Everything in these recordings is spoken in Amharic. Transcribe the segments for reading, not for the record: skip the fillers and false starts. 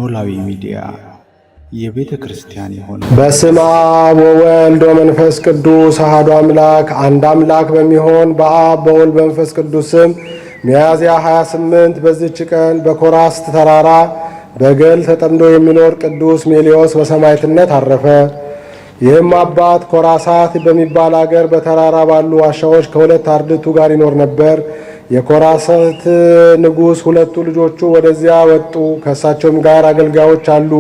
ኖላዊ ሚዲያ የቤተ ክርስቲያን የሆነ በስመ አብ ወወልድ ወመንፈስ ቅዱስ አሐዱ አምላክ አንድ አምላክ በሚሆን በአብ በወልድ በመንፈስ ቅዱስ ስም ሚያዝያ 28 በዚች ቀን በኮራስት ተራራ በገል ተጠምዶ የሚኖር ቅዱስ ሜልዮስ በሰማዕትነት አረፈ። ይህም አባት ኮራሳት በሚባል አገር በተራራ ባሉ ዋሻዎች ከሁለት አርድእቱ ጋር ይኖር ነበር። የኮራሳት ንጉሥ ሁለቱ ልጆቹ ወደዚያ ወጡ። ከእሳቸውም ጋር አገልጋዮች አሉ።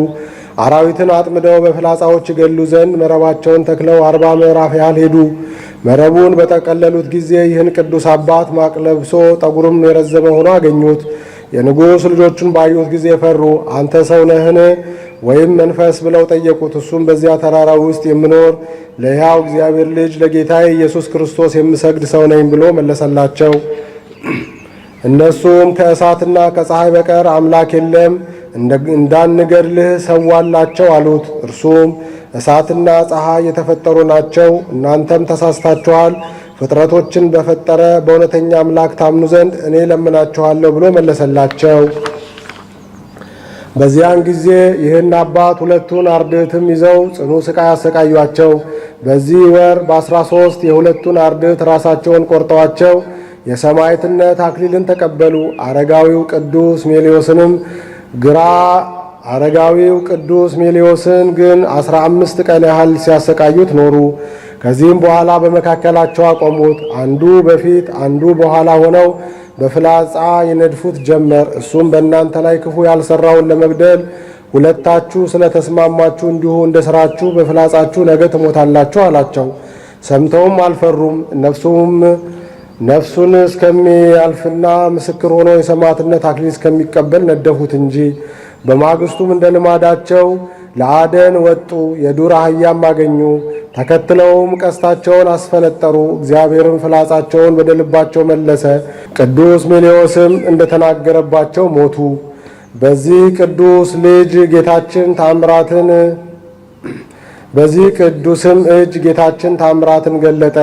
አራዊትን አጥምደው በፍላጻዎች ይገሉ ዘንድ መረባቸውን ተክለው 40 ምዕራፍ ያህል ሄዱ። መረቡን በጠቀለሉት ጊዜ ይህን ቅዱስ አባት ማቅ ለብሶ ጠጉሩም የረዘመ ሆኖ አገኙት። የንጉሥ ልጆቹን ባዩት ጊዜ ፈሩ። አንተ ሰው ነህን ወይም መንፈስ ብለው ጠየቁት። እሱም በዚያ ተራራ ውስጥ የምኖር ለሕያው እግዚአብሔር ልጅ ለጌታዬ ኢየሱስ ክርስቶስ የምሰግድ ሰው ነኝ ብሎ መለሰላቸው። እነሱም ከእሳትና ከፀሐይ በቀር አምላክ የለም፣ እንዳንገድልህ ሰዋላቸው አሉት። እርሱም እሳትና ፀሐይ የተፈጠሩ ናቸው፣ እናንተም ተሳስታችኋል። ፍጥረቶችን በፈጠረ በእውነተኛ አምላክ ታምኑ ዘንድ እኔ ለምናችኋለሁ ብሎ መለሰላቸው። በዚያን ጊዜ ይህን አባት ሁለቱን አርድእትም ይዘው ጽኑ ሥቃይ አሰቃዩአቸው። በዚህ ወር በ13 የሁለቱን አርድእት ራሳቸውን ቆርጠዋቸው የሰማዕትነት አክሊልን ተቀበሉ። አረጋዊው ቅዱስ ሜልዮስን ግን 15 ቀን ያህል ሲያሰቃዩት ኖሩ። ከዚህም በኋላ በመካከላቸው አቆሙት። አንዱ በፊት አንዱ በኋላ ሆነው በፍላጻ ይነድፉት ጀመር። እሱም በእናንተ ላይ ክፉ ያልሰራውን ለመግደል ሁለታችሁ ስለተስማማችሁ እንዲሁ እንደ ሥራችሁ በፍላጻችሁ ነገ ትሞታላችሁ አላቸው። ሰምተውም አልፈሩም። ነፍሱን እስከሚያልፍና ምስክር ሆኖ የሰማዕትነት አክሊል እስከሚቀበል ነደፉት እንጂ። በማግስቱም እንደ ልማዳቸው ለአደን ወጡ። የዱር አህያም አገኙ። ተከትለውም ቀስታቸውን አስፈነጠሩ። እግዚአብሔርም ፍላጻቸውን ወደ ልባቸው መለሰ። ቅዱስ ሜልዮስም እንደተናገረባቸው ሞቱ። በዚህ ቅዱስም እጅ ጌታችን ታምራትን ገለጠ።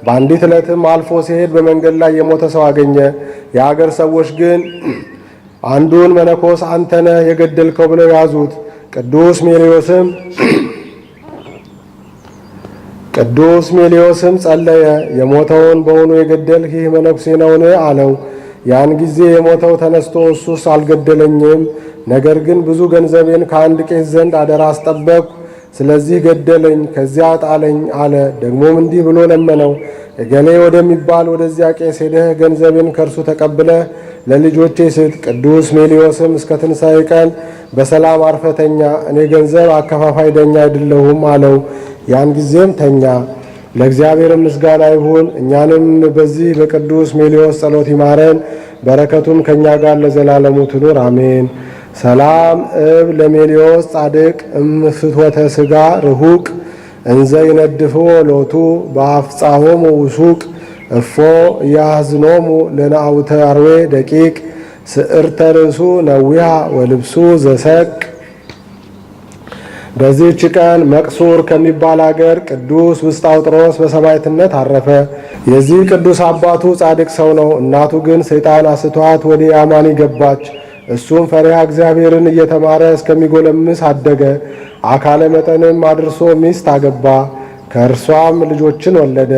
በአንዲት ዕለትም አልፎ ሲሄድ በመንገድ ላይ የሞተ ሰው አገኘ። የአገር ሰዎች ግን አንዱን መነኮስ አንተ ነህ የገደልከው ብለው ያዙት። ቅዱስ ሜልዮስም ጸለየ። የሞተውን በውኑ የገደልህ ይህ መነኩሴ ነውን? አለው። ያን ጊዜ የሞተው ተነስቶ እሱስ አልገደለኝም፣ ነገር ግን ብዙ ገንዘቤን ከአንድ ቄስ ዘንድ አደራ አስጠበቅሁ፣ ስለዚህ ገደለኝ፣ ከዚያ ጣለኝ አለ። ደግሞም እንዲህ ብሎ ለመነው፣ እገሌ ወደሚባል ወደዚያ ቄስ ሄደህ ገንዘቤን ከእርሱ ተቀብለህ ለልጆቼ ስጥ። ቅዱስ ሜልዮስም እስከ ትንሣኤ ቀን በሰላም አርፈተኛ፣ እኔ ገንዘብ አከፋፋይ ዳኛ አይደለሁም አለው። ያን ጊዜም ተኛ። ለእግዚአብሔር ምስጋና ይሁን። እኛንም በዚህ በቅዱስ ሜልዮስ ጸሎት ይማረን፣ በረከቱም ከእኛ ጋር ለዘላለሙ ትኑር አሜን። ሰላም እብ ለሜልዮስ ጻድቅ እምፍትወተ ሥጋ ርሁቅ እንዘ ይነድፍዎ ሎቱ በአፍጻሆሙ ውሱቅ እፎ ያዝኖሙ ለናውተ አርዌ ደቂቅ ስዕርተ ርእሱ ነዊሃ ወልብሱ ዘሰቅ። በዚህች ቀን መቅሱር ከሚባል አገር ቅዱስ ውስጣውጥሮስ በሰማዕትነት አረፈ። የዚህ ቅዱስ አባቱ ጻድቅ ሰው ነው። እናቱ ግን ሰይጣን አስቷት ወደ ያማኒ ገባች። እሱም ፈሪሃ እግዚአብሔርን እየተማረ እስከሚጎለምስ አደገ። አካለ መጠንም አድርሶ ሚስት አገባ። ከእርሷም ልጆችን ወለደ።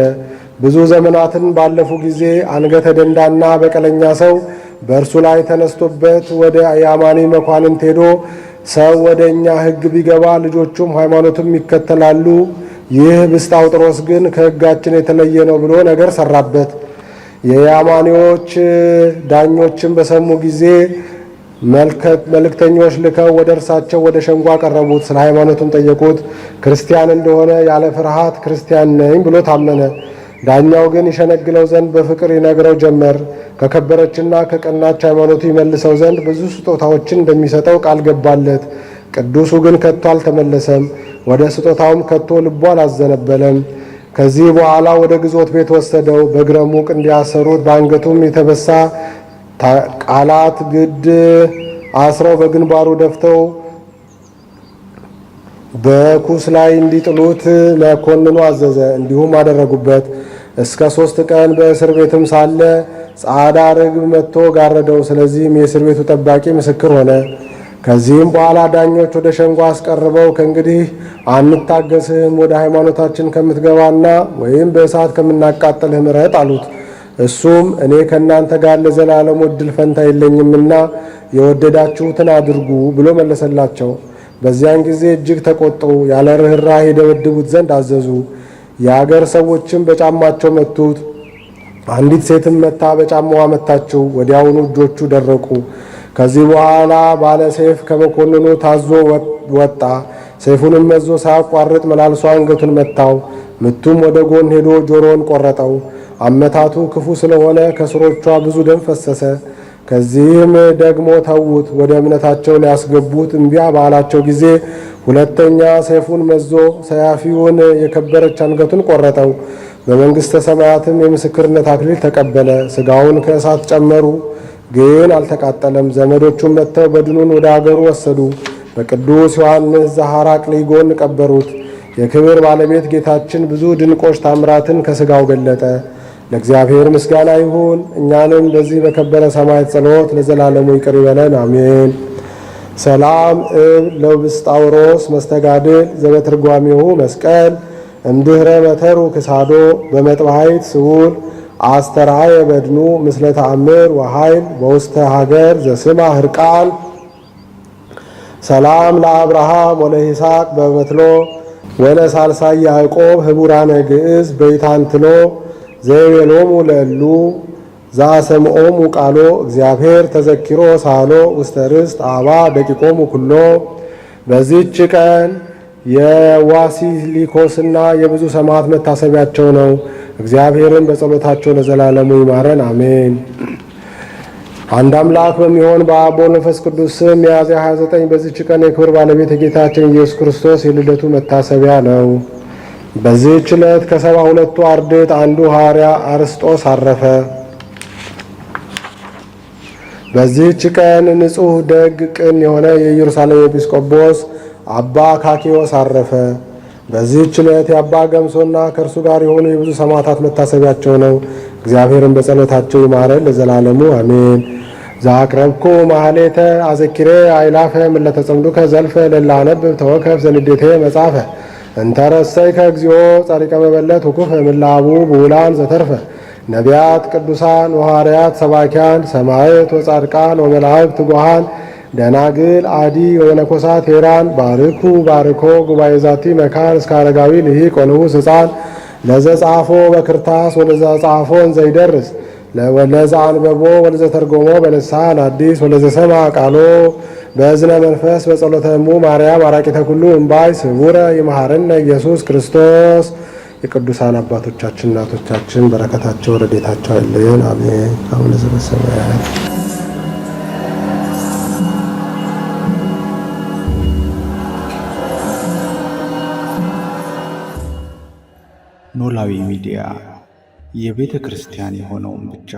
ብዙ ዘመናትን ባለፉ ጊዜ አንገተ ደንዳና በቀለኛ ሰው በእርሱ ላይ ተነስቶበት ወደ ያማኒ መኳንንት ሄዶ ሰው ወደ እኛ ሕግ ቢገባ ልጆቹም ሃይማኖትም ይከተላሉ፣ ይህ ብስጣውጥሮስ ግን ከሕጋችን የተለየ ነው ብሎ ነገር ሰራበት። የያማኒዎች ዳኞችም በሰሙ ጊዜ መልእክተኞች ልከው ወደ እርሳቸው ወደ ሸንጎ አቀረቡት። ስለ ሃይማኖቱም ጠየቁት። ክርስቲያን እንደሆነ ያለ ፍርሃት ክርስቲያን ነኝ ብሎ ታመነ። ዳኛው ግን ይሸነግለው ዘንድ በፍቅር ይነግረው ጀመር። ከከበረችና ከቀናች ሃይማኖቱ ይመልሰው ዘንድ ብዙ ስጦታዎችን እንደሚሰጠው ቃል ገባለት። ቅዱሱ ግን ከቶ አልተመለሰም። ወደ ስጦታውም ከቶ ልቡ አላዘነበለም። ከዚህ በኋላ ወደ ግዞት ቤት ወሰደው። በእግረ ሙቅ እንዲያሰሩት በአንገቱም የተበሳ ቃላት ግድ አስረው በግንባሩ ደፍተው በኩስ ላይ እንዲጥሉት መኮንኑ አዘዘ። እንዲሁም አደረጉበት። እስከ 3 ቀን በእስር ቤትም ሳለ ጻዕዳ ርግብ መጥቶ ጋረደው። ስለዚህም የእስር ቤቱ ጠባቂ ምስክር ሆነ። ከዚህም በኋላ ዳኞች ወደ ሸንጎ አስቀርበው ከእንግዲህ አንታገስህም፣ ወደ ሃይማኖታችን ከምትገባና ወይም በእሳት ከምናቃጥልህ ምረጥ አሉት። እሱም እኔ ከእናንተ ጋር ለዘላለሙ ዕድል ፈንታ የለኝምና የወደዳችሁትን አድርጉ ብሎ መለሰላቸው። በዚያን ጊዜ እጅግ ተቆጡ፣ ያለ ርኅራኄ ይደበድቡት ዘንድ አዘዙ። የአገር ሰዎችም በጫማቸው መቱት። አንዲት ሴትም መታ በጫማዋ መታችው፣ ወዲያውኑ እጆቹ ደረቁ። ከዚህ በኋላ ባለ ሰይፍ ከመኮንኑ ታዞ ወጣ። ሰይፉንም መዞ ሳያቋርጥ መላልሶ አንገቱን መታው። ምቱም ወደ ጎን ሄዶ ጆሮውን ቆረጠው። አመታቱ ክፉ ስለሆነ ከስሮቿ ብዙ ደም ፈሰሰ። ከዚህም ደግሞ ተዉት። ወደ እምነታቸው ሊያስገቡት እምቢ ባላቸው ጊዜ ሁለተኛ ሰይፉን መዞ ሰያፊውን የከበረች አንገቱን ቆረጠው። በመንግሥተ ሰማያትም የምስክርነት አክሊል ተቀበለ። ሥጋውን ከእሳት ጨመሩ፣ ግን አልተቃጠለም። ዘመዶቹም መጥተው በድኑን ወደ አገሩ ወሰዱ። በቅዱስ ዮሐንስ ዘሐራቅሊ ጎን ቀበሩት። የክብር ባለቤት ጌታችን ብዙ ድንቆች ታምራትን ከሥጋው ገለጠ። ለእግዚአብሔር ምስጋና ይሁን። እኛንም በዚህ በከበረ ሰማዕት ጸሎት ለዘላለሙ ይቅር ይበለን፣ አሜን። ሰላም ለውብስጣውሮስ መስተጋድል ዘበትርጓሜሁ መስቀል እምድኅረ መተሩ ክሳዶ በመጥባሕት ስውል አስተርአየ በድኑ ምስለ ተአምር ወኃይል በውስተ ሀገር ዘስማ ሕርቃል። ሰላም ለአብርሃም ወለይስሐቅ በመትሎ ወለሳልሳይ ያዕቆብ ህቡራነ ግዕዝ በይታንትሎ ዘይቤሎሙ ለእሉ ዘአሰምዖሙ ቃሎ እግዚአብሔር ተዘኪሮ ሳሎ ውስተ ርስት አባ ደቂቆሙ ኩሎ። በዚህች ቀን የዋሲሊኮስና የብዙ ሰማዕት መታሰቢያቸው ነው። እግዚአብሔርን በጸሎታቸው ለዘላለሙ ይማረን፣ አሜን። አንድ አምላክ በሚሆን በአብ ወወልድ ወመንፈስ ቅዱስ ስም ሚያዝያ 29 በዚህች ቀን የክብር ባለቤት የጌታችን ኢየሱስ ክርስቶስ የልደቱ መታሰቢያ ነው። በዚህች ዕለት ከ72ቱ አርድእት አንዱ ሐዋርያ አርስጦስ አረፈ። በዚህች ቀን ንጹሕ ደግ ቅን የሆነ የኢየሩሳሌም ኤጲስቆጶስ አባ አካክዮስ አረፈ። በዚህች ዕለት የአባ ገምሶና ከእርሱ ጋር የሆኑ የብዙ ሰማዕታት መታሰቢያቸው ነው። እግዚአብሔርን በጸሎታቸው ይማረን ለዘላለሙ አሜን። ዘአቅረብኩ ማህሌተ አዘኪሬ አይላፈ ምለተጸምዱከ ዘልፈ ለላነብብ ተወከፍ ዘንዴቴ መጻፈ እንተረሰይከ እግዚኦ ጻድቀ መበለት ውኩፈ ምላቡ ብውላን ዘተርፈ ነቢያት ቅዱሳን ወሐዋርያት ሰባኪያን ሰማዕት ወጻድቃን ወመላእክት ትጉሃን ደናግል አዲ ወመነኮሳት ሄራን ባርኩ ባርኮ ጉባኤ ዛቲ መካን እስከ አረጋዊ ልሂቅ ወንዑስ ሕፃን ለዘ ጻፎ በክርታስ ወለዘ ጻፎን ዘይደርስ ለወለዘ አንበቦ ወለዘ ተርጎሞ በልሳን አዲስ ወለዘ ሰማ ቃሎ በእዝነ መንፈስ በጸሎተ እሙ ማርያም አራቂተ ኩሉ እምባይ ስቡረ ይመሐረነ ኢየሱስ ክርስቶስ። የቅዱሳን አባቶቻችን እናቶቻችን በረከታቸው ረድኤታቸው አይለየን፣ አሜን። አቡነ ዘበሰማያት ኖላዊ ሚዲያ የቤተ ክርስቲያን የሆነውን ብቻ